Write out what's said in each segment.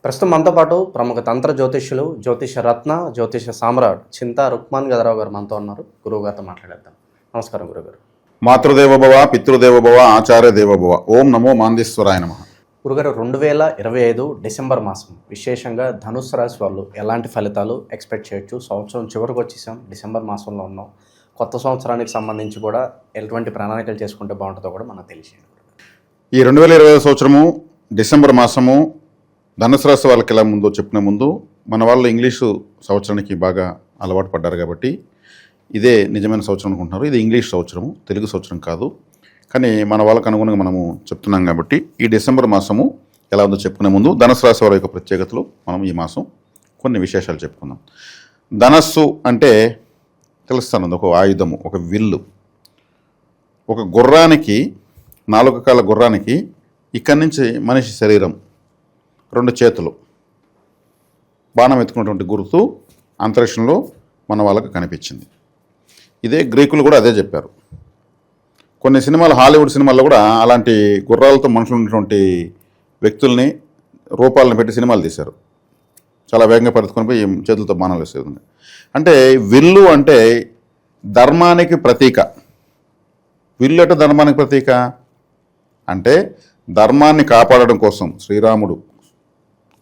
ప్రస్తుతం మనతో పాటు ప్రముఖ తంత్ర జ్యోతిష్యులు, జ్యోతిష రత్న, జ్యోతిష సామ్రాట్ చింతా రుక్మాన్ గదరావు గారు మనతో ఉన్నారు. గురువు గారితో మాట్లాడేద్దాం. నమస్కారం గురుగారు. మాతృదేవోభవ, పితృదేవోభవ, ఆచార్య దేవోభవ. ఓం నమో మాందేశ్వరాయ నమః. గురుగారు, 2025 డిసెంబర్ మాసం విశేషంగా ధనుసు రాశి వాళ్ళు ఎలాంటి ఫలితాలు ఎక్స్పెక్ట్ చేయొచ్చు? సంవత్సరం చివరికి వచ్చేసాం, డిసెంబర్ మాసంలో ఉన్నాం. కొత్త సంవత్సరానికి సంబంధించి కూడా ఎటువంటి ప్రణాళికలు చేసుకుంటే బాగుంటుందో కూడా మనకు తెలిసింది. ఈ 2025 సంవత్సరము డిసెంబర్ మాసము ధనుసు రాశి వాళ్ళకి ఎలా ముందో చెప్పిన ముందు మన వాళ్ళు ఇంగ్లీషు సంవత్సరానికి బాగా అలవాటు పడ్డారు కాబట్టి ఇదే నిజమైన సంవత్సరం అనుకుంటున్నారు. ఇది ఇంగ్లీష్ సంవత్సరము, తెలుగు సంవత్సరం కాదు. కానీ మన వాళ్ళకు అనుగుణంగా మనము చెప్తున్నాం కాబట్టి ఈ డిసెంబర్ మాసము ఎలా ఉందో చెప్పుకునే ముందు ధనుసు రాశి వారి యొక్క ప్రత్యేకతలు మనం ఈ మాసం కొన్ని విశేషాలు చెప్పుకుందాం. ధనస్సు అంటే తెలుస్తాను, ఒక ఆయుధము, ఒక విల్లు. ఒక గుర్రానికి, 4 కాళ్ళ గుర్రానికి ఇక్కడి నుంచి మనిషి శరీరం, 2 చేతులు, బాణం ఎత్తుకున్నటువంటి గుర్తు అంతరిక్షంలో మన వాళ్ళకు కనిపించింది. ఇదే గ్రీకులు కూడా అదే చెప్పారు. కొన్ని సినిమాలు, హాలీవుడ్ సినిమాల్లో కూడా అలాంటి గుర్రాలతో మనుషులు ఉన్నటువంటి వ్యక్తుల్ని, రూపాలను పెట్టి సినిమాలు తీశారు. చాలా వేగంగా పరిగెత్తుకొని పోయి చేతులతో బాణాలు వేసేది. అంటే విల్లు అంటే ధర్మానికి ప్రతీక. విల్లు అంటే ధర్మానికి ప్రతీక అంటే ధర్మాన్ని కాపాడడం కోసం శ్రీరాముడు,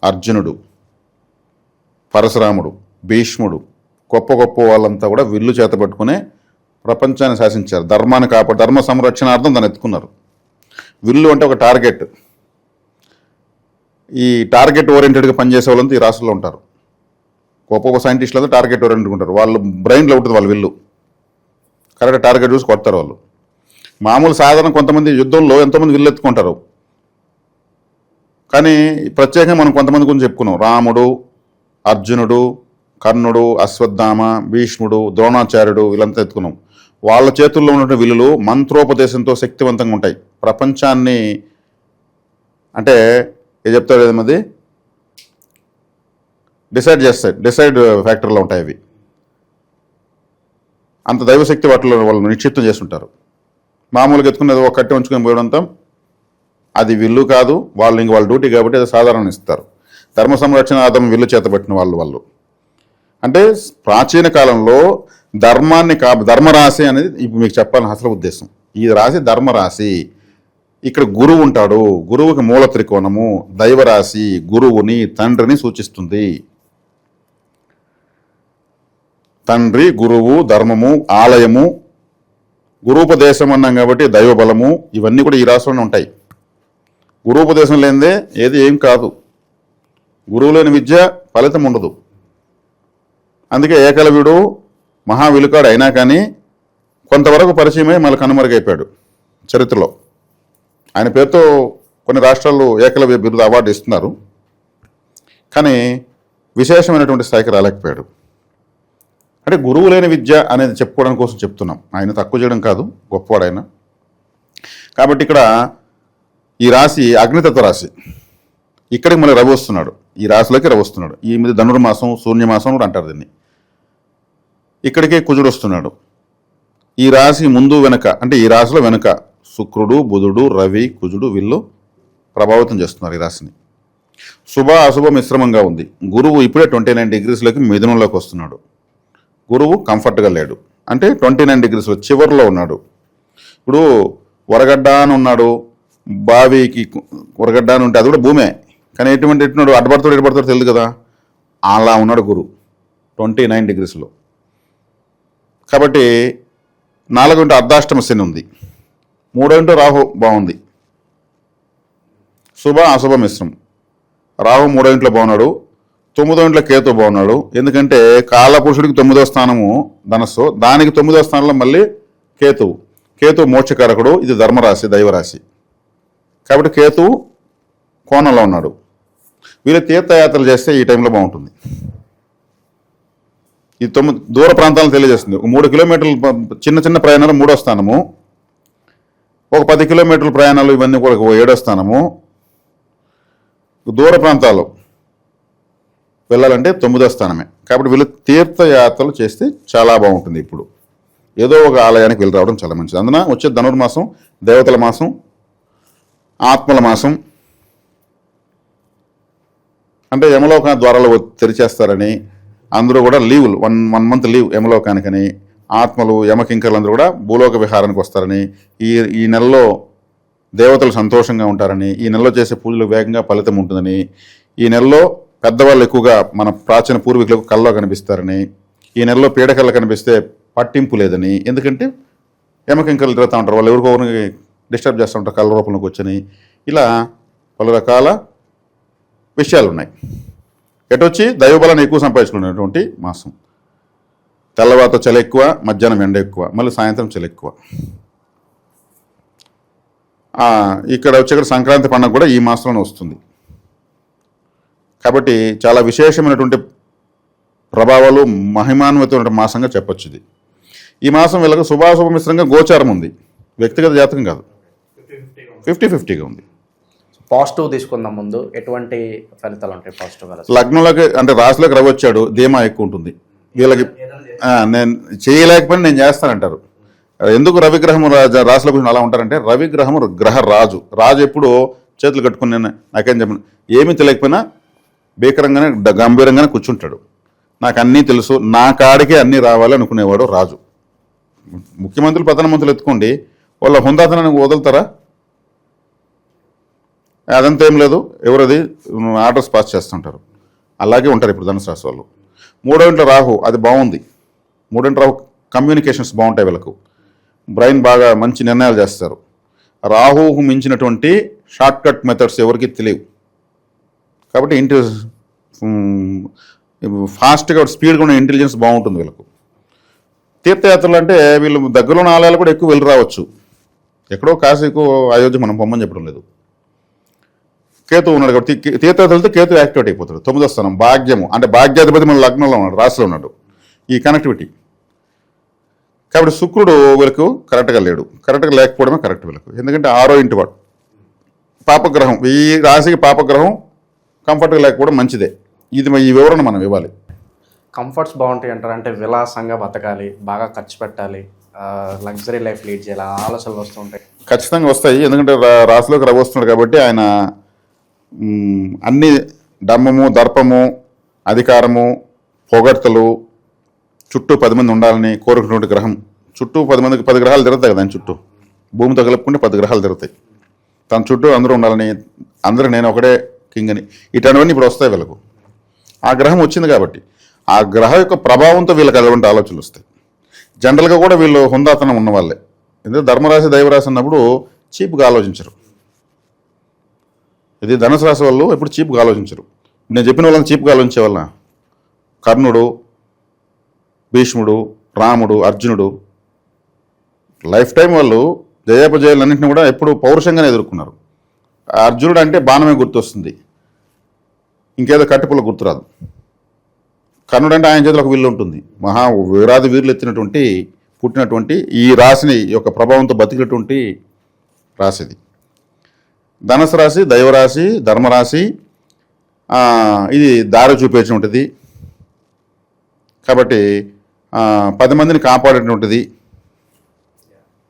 అర్జునుడు, పరశురాముడు, భీష్ముడు, గొప్ప గొప్ప వాళ్ళంతా కూడా విల్లు చేత పట్టుకునే ప్రపంచాన్ని శాసించారు. ధర్మాన్ని ధర్మ సంరక్షణార్థం దాన్ని ఎత్తుకున్నారు. విల్లు అంటే ఒక టార్గెట్. ఈ టార్గెట్ ఓరియంటెడ్గా పనిచేసే వాళ్ళంతా ఈ రాష్ట్రంలో ఉంటారు. గొప్ప గొప్ప సైంటిస్టులు అంతా టార్గెట్ ఓరియంటెడ్ ఉంటారు. వాళ్ళు బ్రెయిన్లో ఉంటుంది వాళ్ళ విల్లు. కరెక్ట్ టార్గెట్ చూసి కొడతారు వాళ్ళు. మామూలు సాధారణ కొంతమంది యుద్ధంలో ఎంతోమంది విల్లు ఎత్తుకుంటారు. కానీ ప్రత్యేకంగా మనం కొంతమంది గురించి చెప్పుకున్నాం. రాముడు, అర్జునుడు, కర్ణుడు, అశ్వత్థామ, భీష్ముడు, ద్రోణాచార్యుడు, వీళ్ళంతా ఎత్తుకున్నాం. వాళ్ళ చేతుల్లో ఉన్నటువంటి విల్లులు మంత్రోపదేశంతో శక్తివంతంగా ఉంటాయి. ప్రపంచాన్ని అంటే ఏ చెప్తారు ఏమది డిసైడ్ చేస్తాయి, డిసైడ్ ఫ్యాక్టర్లో ఉంటాయి అవి. అంత దైవశక్తి వాటిలో వాళ్ళు నిశ్చిత్తం చేస్తుంటారు. మామూలుగా ఎత్తుకునేది ఒక కట్టి ఉంచుకొని పోయడంతా అది విల్లు కాదు. వాళ్ళు ఇంక వాళ్ళ డ్యూటీ కాబట్టి అది సాధారణ ఇస్తారు. ధర్మ సంరక్షణార్థం విల్లు చేతబట్టిన వాళ్ళు అంటే ప్రాచీన కాలంలో ధర్మాన్ని ధర్మరాశి అనేది ఇప్పుడు మీకు చెప్పాలని అసలు ఉద్దేశం. ఈ రాశి ధర్మరాశి. ఇక్కడ గురువు ఉంటాడు. గురువుకి మూల త్రికోణము, దైవరాశి గురువుని, తండ్రిని సూచిస్తుంది. తండ్రి, గురువు, ధర్మము, ఆలయము, గురూపదేశం అన్నాం కాబట్టి దైవబలము, ఇవన్నీ కూడా ఈ రాశిలోనే ఉంటాయి. గురూపదేశం లేనిదే ఏది ఏం కాదు. గురువు లేని విద్య ఫలితం ఉండదు. అందుకే ఏకలవ్యుడు మహావిలుకాడు అయినా కానీ కొంతవరకు పరిచయమై మళ్ళీ కనుమరుగైపోయాడు చరిత్రలో. ఆయన పేరుతో కొన్ని రాష్ట్రాల్లో ఏకలవ్య బిరుదు అవార్డు ఇస్తున్నారు. కానీ విశేషమైనటువంటి స్థాయికి రాలేకపోయాడు. అంటే గురువు లేని విద్య అనేది చెప్పుకోవడం కోసం చెప్తున్నాం. ఆయన తక్కువ చేయడం కాదు, గొప్పవాడు ఆయన. కాబట్టి ఇక్కడ ఈ రాశి అగ్నితత్వ రాశి. ఇక్కడికి మళ్ళీ రవి వస్తున్నాడు, ఈ రాశిలోకి రవి వస్తున్నాడు. ఈ మీద ధనుర్మాసం, శూన్యమాసం కూడా అంటారు దీన్ని. ఇక్కడికే కుజుడు వస్తున్నాడు. ఈ రాశి ముందు వెనక, అంటే ఈ రాశిలో వెనక శుక్రుడు, బుధుడు, రవి, కుజుడు వీళ్ళు ప్రభావితం చేస్తున్నారు ఈ రాశిని. శుభ అశుభ మిశ్రమంగా ఉంది. గురువు ఇప్పుడే 29 డిగ్రీస్లోకి మిథునంలోకి వస్తున్నాడు. గురువు కంఫర్ట్గా లేడు, అంటే 29 డిగ్రీస్లో చివరిలో ఉన్నాడు. ఇప్పుడు వరగడ్డ అని ఉన్నాడు, బావికి వరగడ్డ అని ఉంటే అది కూడా భూమే. కానీ ఎట్టున్నాడు, అడ్డపడతాడు తెలియదు కదా, అలా ఉన్నాడు గురువు 29 డిగ్రీస్లో. కాబట్టి 4 అర్ధాష్టమ శని ఉంది, 3 రాహు బాగుంది. శుభ అశుభ మిశ్రం. రాహు 3 బాగున్నాడు, 9 కేతు బాగున్నాడు. ఎందుకంటే కాలపురుషుడికి 9వ స్థానము ధనస్సు, దానికి 9వ స్థానంలో మళ్ళీ కేతువు. కేతు మోక్షకారకుడు. ఇది ధర్మరాశి, దైవరాశి. కాబట్టి కేతు కోణంలో ఉన్నాడు. వీళ్ళు తీర్థయాత్రలు చేస్తే ఈ టైంలో బాగుంటుంది. ఈ 9 దూర ప్రాంతాలను తెలియజేస్తుంది. 3 కిలోమీటర్లు చిన్న చిన్న ప్రయాణాలు 3వ స్థానము, ఒక 10 కిలోమీటర్ల ప్రయాణాలు ఇవన్నీ కూడా 7వ స్థానము. దూర ప్రాంతాలు వెళ్ళాలంటే 9వ స్థానమే. కాబట్టి వీళ్ళు తీర్థయాత్రలు చేస్తే చాలా బాగుంటుంది. ఇప్పుడు ఏదో ఒక ఆలయానికి వెళ్ళి రావడం చాలా మంచిది. అందున వచ్చే ధనుర్మాసం దేవతల మాసం, ఆత్మల మాసం. అంటే యమలోక ద్వారాలు తెరిచేస్తారని అందరూ కూడా లీవులు వన్ మంత్ లీవ్ యమలోకానికని, ఆత్మలు యమకింకర్లు అందరూ కూడా భూలోక విహారానికి వస్తారని, ఈ నెలలో దేవతలు సంతోషంగా ఉంటారని, ఈ నెలలో చేసే పూజలు వేగంగా ఫలితం ఉంటుందని, ఈ నెలలో పెద్దవాళ్ళు ఎక్కువగా మన ప్రాచీన పూర్వీకులకు కల్లో కనిపిస్తారని, ఈ నెలలో పీడకల్లో కనిపిస్తే పట్టింపు లేదని, ఎందుకంటే యమకింకర్లు తిరుగుతూ ఉంటారు, వాళ్ళు ఎవరికొకరిని డిస్టర్బ్ చేస్తూ ఉంటారు కళ్ళ రూపంలోకి వచ్చని, ఇలా పలు రకాల విషయాలు ఉన్నాయి. ఎటొచ్చి దైవబలాన్ని ఎక్కువ సంపాదించుకునేటువంటి మాసం. తెల్లవాత చలి ఎక్కువ, మధ్యాహ్నం ఎండ ఎక్కువ, మళ్ళీ సాయంత్రం చలి ఎక్కువ. ఇక్కడ సంక్రాంతి పండుగ కూడా ఈ మాసంలోనే వస్తుంది. కాబట్టి చాలా విశేషమైనటువంటి ప్రభావాలు మహిమాన్వితమైన మాసంగా చెప్పొచ్చు ఇది. ఈ మాసం వీళ్ళకు శుభాశుభ మిశ్రంగా గోచారం ఉంది, వ్యక్తిగత జాతకం కాదు, 50-50గా ఉంది. పాజిటివ్ తీసుకుందాం. ముందు ఎటువంటి ఫలితాలు ఉంటాయి పాజిటివ్? లగ్నంలోకి అంటే రాశిలోకి రవి వచ్చాడు, ధీమా ఎక్కువ ఉంటుంది వీళ్ళకి. నేను చేయలేకపోయినా నేను చేస్తానంటారు. ఎందుకు రవిగ్రహం రాశిలో కూర్చొని అలా ఉంటారంటే, రవిగ్రహం గ్రహ రాజు. రాజు ఎప్పుడు చేతులు కట్టుకుని నేను నాకేం చెప్పను, ఏమీ తెలియకపోయినా భీకరంగానే గంభీరంగానే కూర్చుంటాడు. నాకు అన్నీ తెలుసు, నా కాడికే అన్నీ రావాలి అనుకునేవాడు రాజు. ముఖ్యమంత్రులు ప్రధానమంత్రులు ఎత్తుకోండి, వాళ్ళ హుందాతనాన్ని వదులుతారా? అదంతా ఏం లేదు, ఎవరది ఆర్డర్స్ పాస్ చేస్తుంటారు. అలాగే ఉంటారు ఇప్పుడు ధనుసు రాశి వాళ్ళు. 3వ ఇంట్లో రాహు, అది బాగుంది. 3వ ఇంట్లో రాహు కమ్యూనికేషన్స్ బాగుంటాయి, వీళ్ళకు బ్రెయిన్ బాగా మంచి నిర్ణయాలు చేస్తారు. రాహుకు మించినటువంటి షార్ట్ కట్ మెథడ్స్ ఎవరికి తెలియవు. కాబట్టి ఫాస్ట్గా స్పీడ్గా ఉన్న ఇంటెలిజెన్స్ బాగుంటుంది వీళ్ళకు. తీర్థయాత్రలు అంటే వీళ్ళు దగ్గరలో ఉన్న ఆలయాలు కూడా ఎక్కువ వెళ్ళి రావచ్చు. ఎక్కడో కాశీకు అయోధ్య మనం పొమ్మని చెప్పడం లేదు. కేతు ఉన్నాడు కాబట్టి తీర్థయాత్రలతో కేతు యాక్టివేట్ అయిపోతాడు. 9వ స్థానం భాగ్యము, అంటే భాగ్యాధిపతి మన లగ్నంలో ఉన్నాడు, రాశిలో ఉన్నాడు. ఈ కనెక్టివిటీ. కాబట్టి శుక్రుడు వీళ్ళకు కరెక్ట్గా లేడు. కరెక్ట్గా లేకపోవడమే కరెక్ట్ వీళ్ళకు. ఎందుకంటే 6వ ఇంటి వాడు పాపగ్రహం. ఈ రాశికి పాపగ్రహం కంఫర్ట్గా లేకపోవడం మంచిదే. ఇది ఈ వివరణ మనం ఇవ్వాలి. కంఫర్ట్స్ బాగుంటాయి అంటారు, అంటే విలాసంగా బతకాలి, బాగా ఖర్చు పెట్టాలి, లగ్జరీ లైఫ్ లీడ్ చేయాలి, ఆలోచనలు వస్తూ ఉంటాయి. ఖచ్చితంగా వస్తాయి. ఎందుకంటే రాశిలోకి రవి వస్తున్నాడు కాబట్టి ఆయన అన్ని డమ్మము, దర్పము, అధికారము, పొగడ్తలు, చుట్టూ 10 మంది ఉండాలని కోరుకున్నటువంటి గ్రహం. చుట్టూ 10 మందికి 10 గ్రహాలు తిరుగుతాయి కదా ఆయన చుట్టూ. భూమి తగలుపుకుంటే 10 గ్రహాలు తిరుగుతాయి. తన చుట్టూ అందరూ ఉండాలని, అందరూ నేను ఒకటే కింగ్ అని, ఇటువంటివన్నీ ఇప్పుడు వస్తాయి వీళ్ళకు. ఆ గ్రహం వచ్చింది కాబట్టి ఆ గ్రహం యొక్క ప్రభావంతో వీళ్ళకి అటువంటి ఆలోచనలు వస్తాయి. జనరల్గా కూడా వీళ్ళు హుందాతనం ఉన్న వాళ్ళే. ఎందుకంటే ధర్మరాశి దైవరాశి అన్నప్పుడు చీప్గా ఆలోచించరు. ఇది ధనుసు రాశి వాళ్ళు ఎప్పుడు చీప్గా ఆలోచించరు. నేను చెప్పిన వాళ్ళని చీప్గా ఆలోచించే వాళ్ళ కర్ణుడు, భీష్ముడు, రాముడు, అర్జునుడు లైఫ్ టైం వాళ్ళు జయాపజయాలన్నింటినీ కూడా ఎప్పుడు పౌరుషంగానే ఎదుర్కొన్నారు. అర్జునుడు అంటే బాణమే గుర్తొస్తుంది, ఇంకేదో కట్టిపుల్ల గుర్తురాదు. కర్ణుడు అంటే ఆయన చేతిలో ఒక విల్లు ఉంటుంది. వీరాది వీరులు ఎత్తినటువంటి పుట్టినటువంటి ఈ రాశిని యొక్క ప్రభావంతో బతికినటువంటి రాశిది ధనుసు రాశి, దైవరాశి, ధర్మరాశి. ఇది దారి చూపేటువంటిది కాబట్టి 10 మందిని కాపాడేటువంటిది.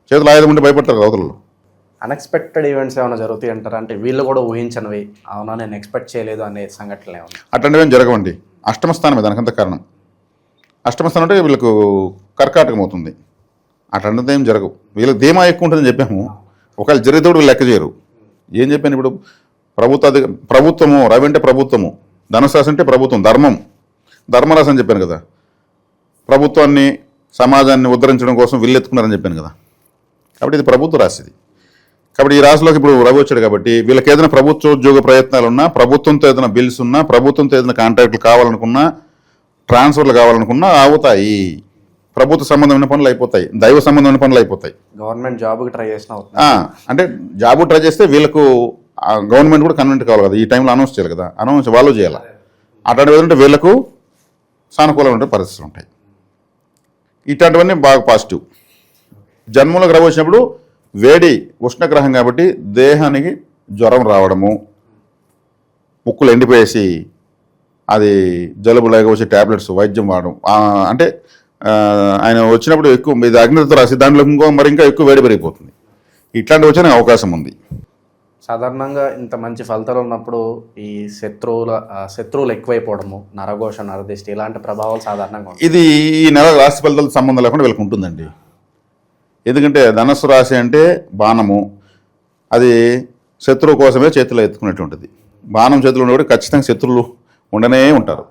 చేతులు ఆయుధం ఉంటే భయపడతారు అవతలలో. అన్ఎక్స్పెక్టెడ్ ఈవెంట్స్ ఏమైనా జరుగుతాయి అంటారా? అంటే వీళ్ళు కూడా ఊహించనివి, అవునా నేను ఎక్స్పెక్ట్ చేయలేదు అనే సంఘటనలు ఏమన్నా? అట్లాంటివి ఏం జరగవండి. అష్టమ స్థానమే దానికంత కారణం. అష్టమ స్థానం అంటే వీళ్ళకు కర్కాటకం అవుతుంది. అట్లాంటిది ఏం జరగవు. వీళ్ళకి ధీమా ఎక్కువ ఉంటుందని చెప్పాము. ఒకవేళ జరిగితే వీళ్ళు లెక్క చేయరు. ఏం చెప్పాను ఇప్పుడు? ప్రభుత్వము, రవి అంటే ప్రభుత్వము, ధనుసు రాశి అంటే ప్రభుత్వం, ధర్మం, ధర్మరాశి అని చెప్పాను కదా. ప్రభుత్వాన్ని, సమాజాన్ని ఉద్ధరించడం కోసం వీళ్ళెత్తుకున్నారని చెప్పాను కదా. కాబట్టి ఇది ప్రభుత్వ రాశిది. కాబట్టి ఈ రాశిలోకి ఇప్పుడు రవి వచ్చాడు కాబట్టి వీళ్ళకి ఏదైనా ప్రభుత్వ ఉద్యోగ ప్రయత్నాలు ఉన్నా, ప్రభుత్వంతో ఏదైనా బిల్స్ ఉన్నా, ప్రభుత్వంతో ఏదైనా కాంట్రాక్టులు కావాలనుకున్నా, ట్రాన్స్ఫర్లు కావాలనుకున్నా అవుతాయి. ప్రభుత్వ సంబంధమైన పనులు అయిపోతాయి, దైవ సంబంధమైన పనులు అయిపోతాయి. గవర్నమెంట్ జాబ్కి ట్రై చేసిన అంటే జాబ్ ట్రై చేస్తే వీళ్ళకు గవర్నమెంట్ కూడా కన్వెంట్ కావాలి కదా, ఈ టైంలో అనౌన్స్ చేయాలి కదా, అనౌన్స్ వాళ్ళు చేయాలి. అట్లాంటివి ఏదంటే వీళ్ళకు సానుకూలమైన పరిస్థితులు ఉంటాయి. ఇట్లాంటివన్నీ బాగా పాజిటివ్. జన్మంలోకి రవి వచ్చినప్పుడు వేడి ఉష్ణగ్రహం కాబట్టి దేహానికి జ్వరం రావడము, ముక్కులు ఎండిపోయేసి అది జలుబు లేక వచ్చే ట్యాబ్లెట్స్ వైద్యం వాడడం. అంటే ఆయన వచ్చినప్పుడు ఎక్కువ ఇది అగ్నితో రాసి దాంట్లో ఇంకా ఎక్కువ వేడి పెరిగిపోతుంది. ఇట్లాంటివి వచ్చే అవకాశం ఉంది. సాధారణంగా ఇంత మంచి ఫలితాలు ఉన్నప్పుడు ఈ శత్రువులు ఎక్కువైపోవడము, నరఘోష, నరదిష్టి ఇలాంటి ప్రభావాలు సాధారణంగా ఉంటాయి. ఇది ఈ నెల రాశి ఫలితాలతో సంబంధం లేకుండా వీళ్ళకి ఉంటుందండి. ఎందుకంటే ధనస్సు రాశి అంటే బాణము, అది శత్రువు కోసమే చేతిలో ఎత్తుకునేటువంటిది. బాణం చేతిలో ఉన్నప్పుడు ఖచ్చితంగా శత్రువులు ఉండనే ఉంటారు.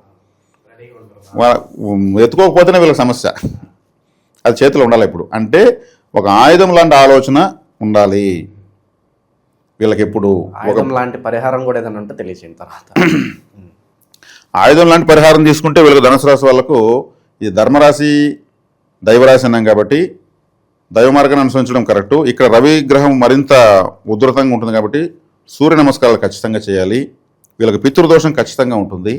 ఎత్తుకోకపోతేనే వీళ్ళకి సమస్య. అది చేతిలో ఉండాలి. ఇప్పుడు అంటే ఒక ఆయుధం లాంటి ఆలోచన ఉండాలి వీళ్ళకి. ఎప్పుడు ఆయుధం లాంటి పరిహారం కూడా ఏదైనా ఉంటే తెలియచేసిన తర్వాత ఆయుధం లాంటి పరిహారం తీసుకుంటే వీళ్ళకి ధనుసు రాశి వాళ్ళకు ఇది ధర్మరాశి దైవరాశి అన్నాం కాబట్టి దైవ మార్గాన్ని అనుసరించడం కరెక్టు. ఇక్కడ రవి గ్రహం మరింత ఉధృతంగా ఉంటుంది కాబట్టి సూర్య నమస్కారాలు ఖచ్చితంగా చేయాలి. వీళ్ళకి పితృదోషం ఖచ్చితంగా ఉంటుంది.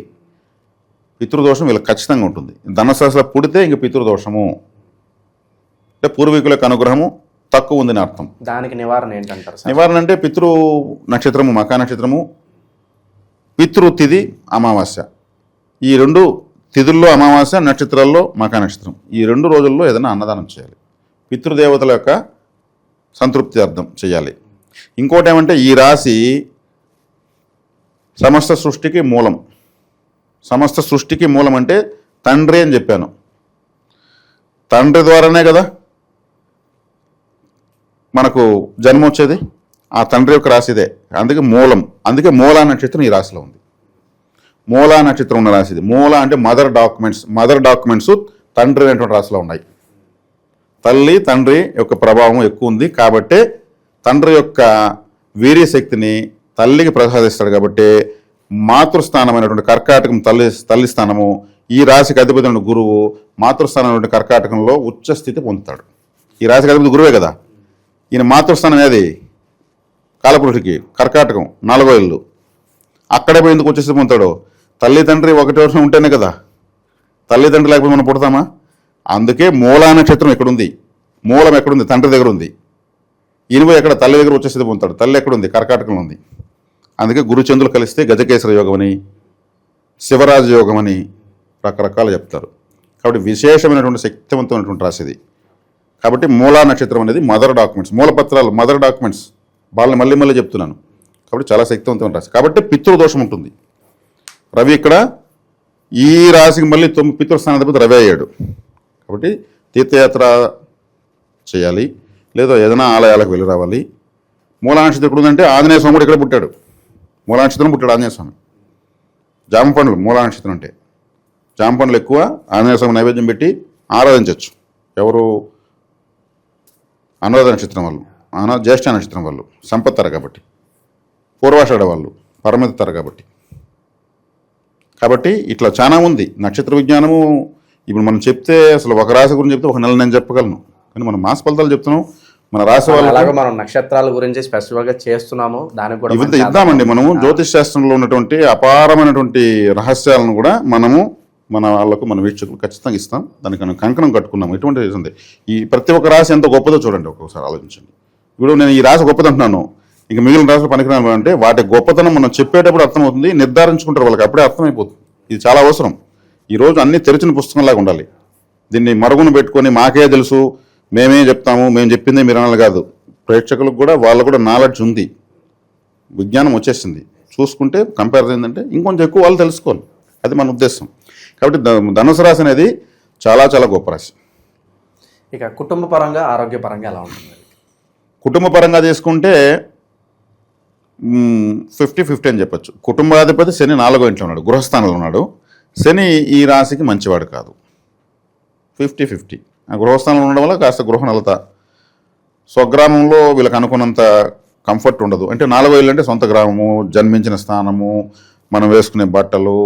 పితృదోషం వీళ్ళకి ఖచ్చితంగా ఉంటుంది. ధనుసు రాశిలో పుడితే ఇంక పితృదోషము అంటే పూర్వీకుల యొక్క అనుగ్రహము తక్కువ ఉందని అర్థం. దానికి నివారణ ఏంటంటారు? నివారణ అంటే పితృ నక్షత్రము, మకా నక్షత్రము, పితృతిథి, అమావాస్య. ఈ 2 తిథుల్లో అమావాస్య, నక్షత్రాల్లో మకా నక్షత్రం. ఈ 2 రోజుల్లో ఏదైనా అన్నదానం చేయాలి. పితృదేవతల యొక్క సంతృప్తి అర్థం చేయాలి. ఇంకోటి ఏమంటే ఈ రాశి సమస్త సృష్టికి మూలం. సమస్త సృష్టికి మూలం అంటే తండ్రి అని చెప్పాను. తండ్రి ద్వారానే కదా మనకు జన్మ వచ్చేది. ఆ తండ్రి యొక్క రాశి ఇదే. అందుకే మూలం. అందుకే మూలా నక్షత్రం ఈ రాశిలో ఉంది. మూలా నక్షత్రం ఉన్న రాశి ఇది. మూల అంటే మదర్ డాక్యుమెంట్స్ తండ్రి అనేటువంటి రాశిలో ఉన్నాయి. తల్లి తండ్రి యొక్క ప్రభావం ఎక్కువ ఉంది కాబట్టే తండ్రి యొక్క వీర్యశక్తిని తల్లికి ప్రసాదిస్తాడు. కాబట్టి మాతృస్థానమైనటువంటి కర్కాటకం తల్లి స్థానము, ఈ రాశికి అధిపతి అయిన గురువు మాతృస్థానమైనటువంటి కర్కాటకంలో ఉచ్చ స్థితి పొందుతాడు. ఈ రాశికి అధిపతి గురువే కదా. ఈయన మాతృస్థానం ఏది? కాలపురుషుడికి కర్కాటకం 4వ ఇల్లు. అక్కడే పోయి ఎందుకు వచ్చేసి పొందుతాడు? తల్లి తండ్రి ఒకటి వర్షం ఉంటేనే కదా. తల్లిదండ్రులు లేకపోతే మనం పుడతామా? అందుకే మూలా నక్షత్రం ఎక్కడుంది? మూలం ఎక్కడుంది? తండ్రి దగ్గర ఉంది. ఈయన ఎక్కడ? తల్లి దగ్గర వచ్చేసి పొందుతాడు. తల్లి ఎక్కడుంది? కర్కాటకంలో ఉంది. అందుకే గురుచంద్రులు కలిస్తే గజకేశ్వర యోగం అని, శివరాజ యోగం అని రకరకాలు చెప్తారు. కాబట్టి విశేషమైనటువంటి శక్తివంతమైనటువంటి రాశి ఇది. కాబట్టి మూలా నక్షత్రం అనేది మదర్ డాక్యుమెంట్స్, మూలపత్రాలు, మదర్ డాక్యుమెంట్స్. వాళ్ళని మళ్ళీ చెప్తున్నాను. కాబట్టి చాలా శక్తివంతమైన రాశి. కాబట్టి పితృదోషం ఉంటుంది. రవి ఇక్కడ ఈ రాశికి మళ్ళీ 9 పితృస్థానాధిపతి రవి అయ్యాడు. కాబట్టి తీర్థయాత్ర చేయాలి, లేదా ఏదైనా ఆలయాలకు వెళ్ళి రావాలి. మూలా నక్షత్రం ఎక్కడ ఉందంటే ఆంజనేయ స్వామి కూడా ఇక్కడ పుట్టాడు. మూలా నక్షత్రం పుట్టాడు ఆంజనేయ స్వామి. జామ పండ్లు మూలా నక్షత్రం అంటే జామ పండ్లు ఎక్కువ ఆంజనేయ స్వామి నైవేద్యం పెట్టి ఆరాధించవచ్చు. ఎవరు? అనురాధ నక్షత్రం వాళ్ళు, జ్యేష్ఠ నక్షత్రం వాళ్ళు సంపత్తర కాబట్టి, పూర్వాషాఢ వాళ్ళు పరమితర కాబట్టి ఇట్లా చాలా ఉంది నక్షత్ర విజ్ఞానము. ఇప్పుడు మనం చెప్తే అసలు ఒక రాశి గురించి చెప్తే 1 నెల నేను చెప్పగలను. కానీ మనం మాస ఫలితాలు చెప్తున్నాం. మన రాశి వాళ్ళకి మనం నక్షత్రాల గురించి స్పెసిఫిక్గా చేస్తున్నాము. దానికి కూడా ఇవి ఇద్దామండి. మనము జ్యోతిష్ శాస్త్రంలో ఉన్నటువంటి అపారమైనటువంటి రహస్యాలను కూడా మనము మన వాళ్ళకు మన వీక్షకులు ఖచ్చితంగా ఇస్తాం. దానికి కంకణం కట్టుకున్నాము. ఎటువంటి ఉంది ఈ ప్రతి ఒక్క రాశి ఎంత గొప్పదో చూడండి. ఒక్కొక్కసారి ఆలోచించండి. ఇప్పుడు నేను ఈ రాశి గొప్పది అంటున్నాను, ఇక మిగిలిన రాశులు పనికిరాను అంటే వాటి గొప్పతనం మనం చెప్పేటప్పుడు అర్థమవుతుంది, నిర్ధారించుకుంటారు వాళ్ళకి, అప్పుడే అర్థమైపోతుంది. ఇది చాలా అవసరం. ఈరోజు అన్ని తెరిచిన పుస్తకంలాగా ఉండాలి. దీన్ని మరుగున పెట్టుకొని మాకే తెలుసు, మేమే చెప్తాము, మేము చెప్పిందే మీరు అనాలి కాదు. ప్రేక్షకులకు కూడా వాళ్ళకు కూడా నాలెడ్జ్ ఉంది, విజ్ఞానం వచ్చేసింది. చూసుకుంటే కంపేర్ ఏంటంటే ఇంకొంచెం ఎక్కువ వాళ్ళు తెలుసుకోవాలి. అది మన ఉద్దేశం. కాబట్టి ధనుసు రాశి అనేది చాలా చాలా గొప్ప రాశి. ఇక కుటుంబ పరంగా, ఆరోగ్యపరంగా ఎలా ఉంటుంది? కుటుంబ పరంగా తీసుకుంటే 50-50 అని చెప్పచ్చు. కుటుంబాధిపతి శని 4వ ఇంట్లో ఉన్నాడు, గృహస్థానంలో ఉన్నాడు. శని ఈ రాశికి మంచివాడు కాదు. 50-50. ఆ గృహస్థానంలో ఉండడం వల్ల కాస్త గృహనలత, స్వగ్రామంలో వీళ్ళకి అనుకున్నంత కంఫర్ట్ ఉండదు. అంటే 4వ ఇల్లు అంటే సొంత గ్రామము, జన్మించిన స్థానము, మనం వేసుకునే బట్టలు,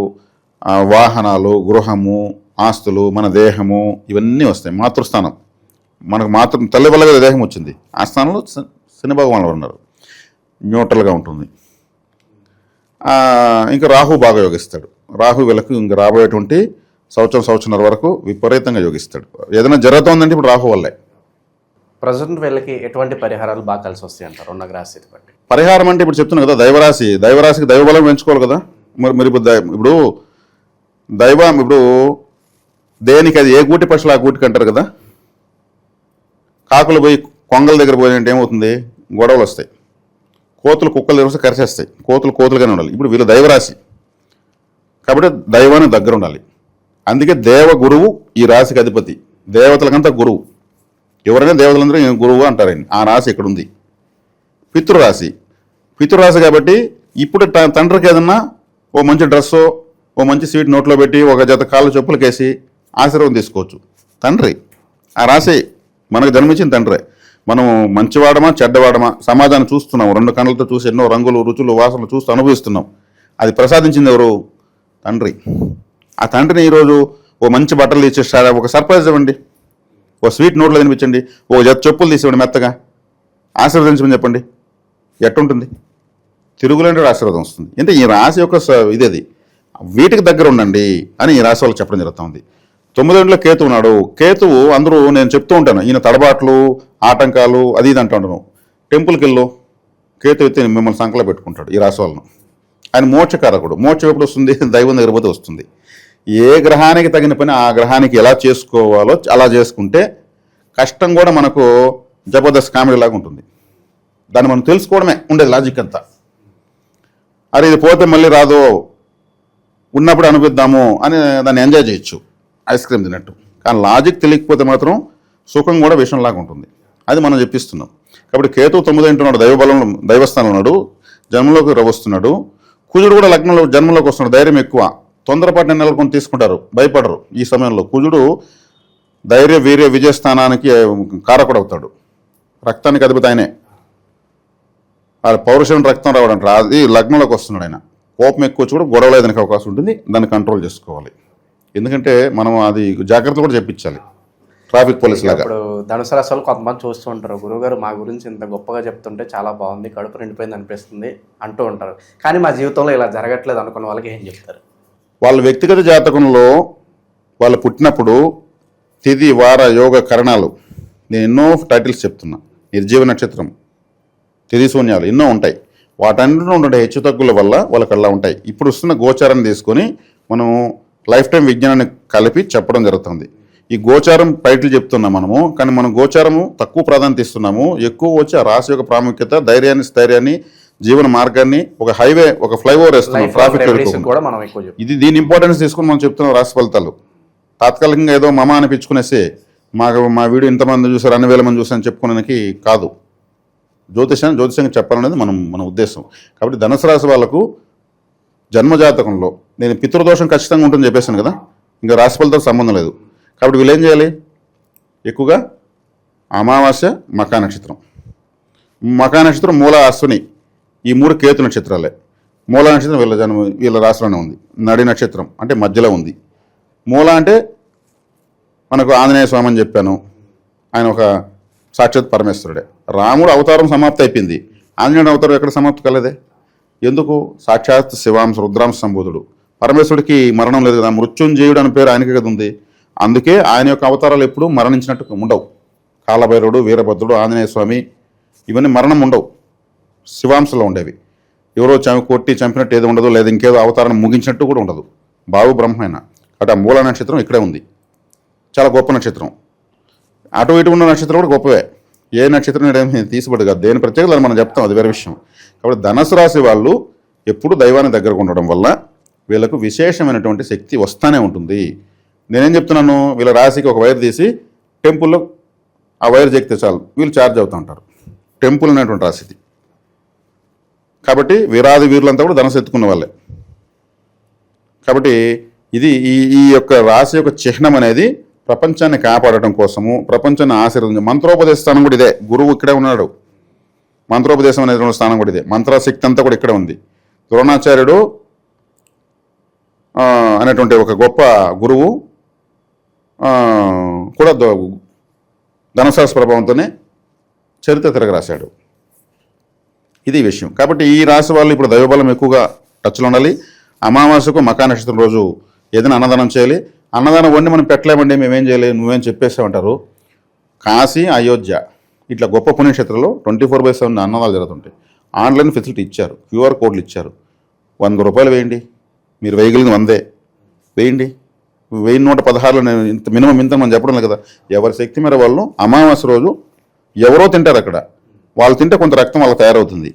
వాహనాలు, గృహము, ఆస్తులు, మన దేహము, ఇవన్నీ వస్తాయి. మాతృస్థానం మనకు తల్లి వల్ల కదా దేహం వచ్చింది. ఆ స్థానంలో శని భగవానులు ఉన్నారు. న్యూట్రల్గా ఉంటుంది. ఇంకా రాహు బాగా యోగిస్తాడు. రాహు వీళ్ళకు ఇంకా రాబోయేటువంటి సంవత్సరంన్నర వరకు విపరీతంగా యోగిస్తాడు. ఏదైనా జరుగుతుందంటే ఇప్పుడు రాహు వల్లే. ప్రజెంట్ వీళ్ళకి ఎటువంటి పరిహారాలు బాగా కలిసి వస్తాయి అంటారు ఉన్న రాశి బట్టి? పరిహారం అంటే ఇప్పుడు చెప్తున్నాను కదా, దైవరాశికి దైవబలం పెంచుకోవాలి కదా. మరి ఇప్పుడు దైవం ఇప్పుడు దేనికి అది ఏ గూటి పక్షులు ఆ గూటికి అంటారు కదా. కాకులు పోయి కొంగల దగ్గర పోయినట్టు ఏమవుతుంది? గొడవలు వస్తాయి. కోతులు కుక్కలు తెలిసి కరిచేస్తాయి, కోతులుగానే ఉండాలి. ఇప్పుడు వీళ్ళు దైవరాశి కాబట్టి దైవానికి దగ్గర ఉండాలి. అందుకే దేవ గురువు ఈ రాశికి అధిపతి, దేవతలకంతా గురువు. ఎవరైనా దేవతలందరూ గురువు అంటారండి. ఆ రాశి ఇక్కడ ఉంది. పితృరాశి కాబట్టి ఇప్పుడు తండ్రికి ఏదన్నా ఓ మంచి డ్రెస్సో ఓ మంచి స్వీట్ నోట్లో పెట్టి ఒక జత కాళ్ళు చెప్పులకేసి ఆశీర్వాదం తీసుకోవచ్చు. తండ్రి ఆ రాశి మనకు జన్మించిన తండ్రే. మనం మంచివాడమా చెడ్డవాడమా సమాజాన్ని చూస్తున్నాం, 2 కళ్ళతో చూసి ఎన్నో రంగులు రుచులు వాసనలు చూస్తూ అనుభవిస్తున్నాం. అది ప్రసాదించింది ఎవరు? తండ్రి. ఆ తండ్రిని ఈరోజు ఓ మంచి బట్టలు ఇచ్చేస్తారా, ఒక సర్ప్రైజ్ ఇవ్వండి, ఓ స్వీట్ నోట్లో తినిపించండి, ఓ జత చెప్పులు తీసివ్వండి, మెత్తగా ఆశీర్వదించమని చెప్పండి. ఎట్టుంటుంది? తిరుగులేని ఆశీర్వాదం వస్తుంది. అంటే ఈ రాశి యొక్క ఇదేది, వీటికి దగ్గర ఉండండి అని ఈ రాశి వాళ్ళకి చెప్పడం జరుగుతుంది. 9 కేతు ఉన్నాడు. కేతువు అందరూ నేను చెప్తూ ఉంటాను, ఈయన తడబాట్లు ఆటంకాలు అది ఇది అంటాను. టెంపుల్కి వెళ్ళు, కేతు అయితే మిమ్మల్ని సంకలో పెట్టుకుంటాడు ఈ రాశి వాళ్ళను. ఆయన మోక్షకారకుడు. మోక్షం ఎప్పుడు వస్తుంది? దైవం దగ్గర పోతే వస్తుంది. ఏ గ్రహానికి తగిన పని ఆ గ్రహానికి ఎలా చేసుకోవాలో అలా చేసుకుంటే కష్టం కూడా మనకు జబర్దస్త్ కామెడీ లాగా ఉంటుంది. దాన్ని మనం తెలుసుకోవడమే ఉండేది లాజిక్ అంతా. అరే ఇది పోతే మళ్ళీ రాదు, ఉన్నప్పుడు అనిపిద్దాము అని దాన్ని ఎంజాయ్ చేయొచ్చు, ఐస్ క్రీమ్ తిన్నట్టు. కానీ లాజిక్ తెలియకపోతే మాత్రం సుఖం కూడా విషయంలాగా ఉంటుంది. అది మనం చెప్పిస్తున్నాం. కాబట్టి కేతు 9 ఉన్నాడు, దైవబలంలో దైవస్థానంలో ఉన్నాడు, జన్మలోకి వస్తున్నాడు. కుజుడు కూడా లగ్నంలో జన్మలోకి వస్తున్నాడు. ధైర్యం ఎక్కువ, తొందరపాటు నిర్ణయాలు కొన్ని తీసుకుంటారు, భయపడరు. ఈ సమయంలో కుజుడు ధైర్య వీర్య విజయస్థానానికి కారకుడు అవుతాడు. రక్తానికి అధిపతి ఆయనే. పౌరుషం రక్తం రావడం అది లగ్నంలోకి వస్తున్నాడు ఆయన. కోపం ఎక్కువ కూడా గొడవలు ఏదైనా అవకాశం ఉంటుంది, దాన్ని కంట్రోల్ చేసుకోవాలి. ఎందుకంటే మనం అది జాగ్రత్తలు కూడా చెప్పించాలి, ట్రాఫిక్ పోలీస్ లాగా. ఇప్పుడు ధనుసు రాశి వాళ్ళు కొంతమంది చూస్తూ ఉంటారు, గురువుగారు మా గురించి ఇంత గొప్పగా చెప్తుంటే చాలా బాగుంది, కడుపు నిండిపోయింది అనిపిస్తుంది అంటూ ఉంటారు. కానీ మా జీవితంలో ఇలా జరగట్లేదు అనుకున్న వాళ్ళకి ఏం చెప్తారు? వాళ్ళ వ్యక్తిగత జాతకంలో వాళ్ళు పుట్టినప్పుడు తిథి వార యోగ కరణాలు, నేను ఎన్నో టైటిల్స్ చెప్తున్నా, నిర్జీవ నక్షత్రం, తిథి శూన్యాలు ఎన్నో ఉంటాయి. వాటన్నిటిలో ఉండే హెచ్చుతగ్గుల వల్ల వాళ్ళకి అలా ఉంటాయి. ఇప్పుడు వస్తున్న గోచారాన్ని తీసుకొని మనం లైఫ్ టైం విజ్ఞానాన్ని కలిపి చెప్పడం జరుగుతుంది. ఈ గోచారం టైటిల్ చెప్తున్నాం మనము, కానీ మనం గోచారము తక్కువ ప్రాధాన్యత ఇస్తున్నాము. ఎక్కువ వచ్చి ఆ రాశి యొక్క ప్రాముఖ్యత, ధైర్యాన్ని స్థైర్యాన్ని, జీవన మార్గాన్ని, ఒక హైవే ఒక ఫ్లైఓవర్ వేస్తున్నాం, ట్రాఫిక్ ఇది దీని ఇంపార్టెన్స్ తీసుకుని మనం చెప్తున్నాం. రాశి ఫలితాలు తాత్కాలికంగా ఏదో మమ అనిపించుకునేసి మా వీడియో ఇంతమంది చూసారు, 2,000 మంది చూసారని చెప్పుకోవడానికి కాదు. జ్యోతిషంగా చెప్పాలనేది మన ఉద్దేశం. కాబట్టి ధనుసు రాశి వాళ్ళకు జన్మజాతకంలో నేను పితృదోషం ఖచ్చితంగా ఉంటుందని చెప్పేసాను కదా, ఇంకా రాశి ఫలితాలకు సంబంధం లేదు. కాబట్టి వీళ్ళు ఏం చేయాలి? ఎక్కువగా అమావాస్య, మకా నక్షత్రం, మూల, అశ్విని, ఈ 3 కేతు నక్షత్రాలే. మూల నక్షత్రం వీళ్ళ రాశిలోనే ఉంది. నడి నక్షత్రం అంటే మధ్యలో ఉంది. మూల అంటే మనకు ఆంజనేయ స్వామి అని చెప్పాను, ఆయన ఒక సాక్షాత్ పరమేశ్వరుడే. రాముడు అవతారం సమాప్తి అయిపోయింది, ఆంజనేయుడు అవతారం ఎక్కడ సమాప్తి కాలేదే? ఎందుకు? సాక్షాత్ శివాంశ రుద్రాంశ సంబోధుడు. పరమేశ్వరుడికి మరణం లేదు కదా, మృత్యుంజయుడు అని పేరు ఆయనకి కదా ఉంది. అందుకే ఆయన యొక్క అవతారాలు ఎప్పుడు మరణించినట్టు ఉండవు. కాలభైరవుడు, వీరభద్రుడు, ఆంజనేయ స్వామి ఇవన్నీ మరణం ఉండవు, శివాంశలో ఉండేవి. ఎవరో కొట్టి చంపినట్టు ఏదో ఉండదు, లేదా ఇంకేదో అవతారం ముగించినట్టు కూడా ఉండదు. బావు బ్రహ్మైన. అటు ఆ మూల నక్షత్రం ఇక్కడే ఉంది, చాలా గొప్ప నక్షత్రం. అటు ఇటు ఉన్న నక్షత్రం కూడా గొప్పవే. ఏ నక్షత్రం తీసిపడు కాదు, దేని ప్రత్యేకత మనం చెప్తాం, అది వేరే విషయం. కాబట్టి ధనుసు రాశి వాళ్ళు ఎప్పుడు దైవాన్ని దగ్గరకు ఉండడం వల్ల వీళ్ళకు విశేషమైనటువంటి శక్తి వస్తానే ఉంటుంది. నేనేం చెప్తున్నాను, వీళ్ళ రాశికి ఒక వైర్ తీసి టెంపుల్లో ఆ వైర్ చెక్కితే చాలు వీళ్ళు ఛార్జ్ అవుతూ ఉంటారు. టెంపుల్ అనేటువంటి రాశిది. కాబట్టి వీరాది వీరులంతా కూడా ధనుసు ఎత్తుకున్న వాళ్ళే. కాబట్టి ఇది ఈ యొక్క రాశి యొక్క చిహ్నం అనేది ప్రపంచాన్ని కాపాడటం కోసము, ప్రపంచాన్ని ఆశీర్వదించడం. మంత్రోపదేశ స్థానం కూడా ఇదే, గురువు ఇక్కడే ఉన్నాడు. మంత్రోపదేశం అనేటువంటి స్థానం కూడా ఇదే, మంత్రశక్తి అంతా కూడా ఇక్కడే ఉంది. ద్రోణాచార్యుడు అనేటువంటి ఒక గొప్ప గురువు కూడా ధనుసు రాశి ప్రభావంతోనే చరిత్ర తిరగరాశాడు. ఇది విషయం. కాబట్టి ఈ రాశి వాళ్ళు ఇప్పుడు దైవబలం ఎక్కువగా టచ్లో ఉండాలి. అమావాస్యకు మకా నక్షత్రం రోజు ఏదైనా అన్నదానం చేయాలి. అన్నదానం వండి మనం పెట్టలేమండి, మేమేం చేయాలి, నువ్వేం చెప్పేసామంటారు. కాశీ, అయోధ్య ఇట్లా గొప్ప పుణ్యక్షేత్రంలో 24/7 అన్నదాలు జరుగుతుంటాయి. ఆన్లైన్ ఫెసిలిటీ ఇచ్చారు, QR కోడ్లు ఇచ్చారు. 100 రూపాయలు వేయండి, మీరు వేయగలిగిన 100 వేయండి. 1116 ఇంత మినిమం ఇంత మనం చెప్పడం లేదు కదా. ఎవరి శక్తి మేర వాళ్ళు అమావాస్య రోజు ఎవరో తింటారు అక్కడ, వాళ్ళు తింటే కొంత రక్తం వాళ్ళకి తయారవుతుంది.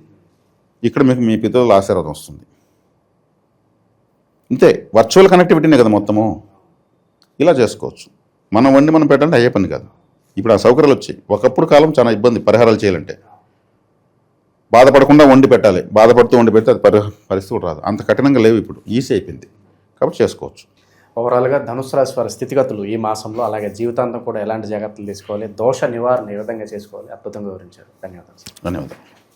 ఇక్కడ మీకు మీ పితరుల ఆశీర్వాదం వస్తుంది. అంతే, వర్చువల్ కనెక్టివిటీనే కదా మొత్తము. ఇలా చేసుకోవచ్చు. మనం వండి మనం పెట్టాలంటే అయ్యే పని కాదు. ఇప్పుడు ఆ సౌకర్యాలు వచ్చాయి. ఒకప్పుడు కాలం చాలా ఇబ్బంది పరిహారాలు చేయాలంటే. బాధపడకుండా వండి పెట్టాలి, బాధపడుతూ వండి పెడితే అది పరిస్థితి కూడా రాదు. అంత కఠినంగా లేవు, ఇప్పుడు ఈజీ అయిపోయింది కాబట్టి చేసుకోవచ్చు. ఓవరాల్గా ధనుసు రాశి వారి స్థితిగతులు ఈ మాసంలో, అలాగే జీవితాంతం కూడా ఎలాంటి జాగ్రత్తలు తీసుకోవాలి, దోష నివారణ ఏ విధంగా చేసుకోవాలి, అద్భుతంగా వివరించారు. ధన్యవాదాలు. ధన్యవాదాలు.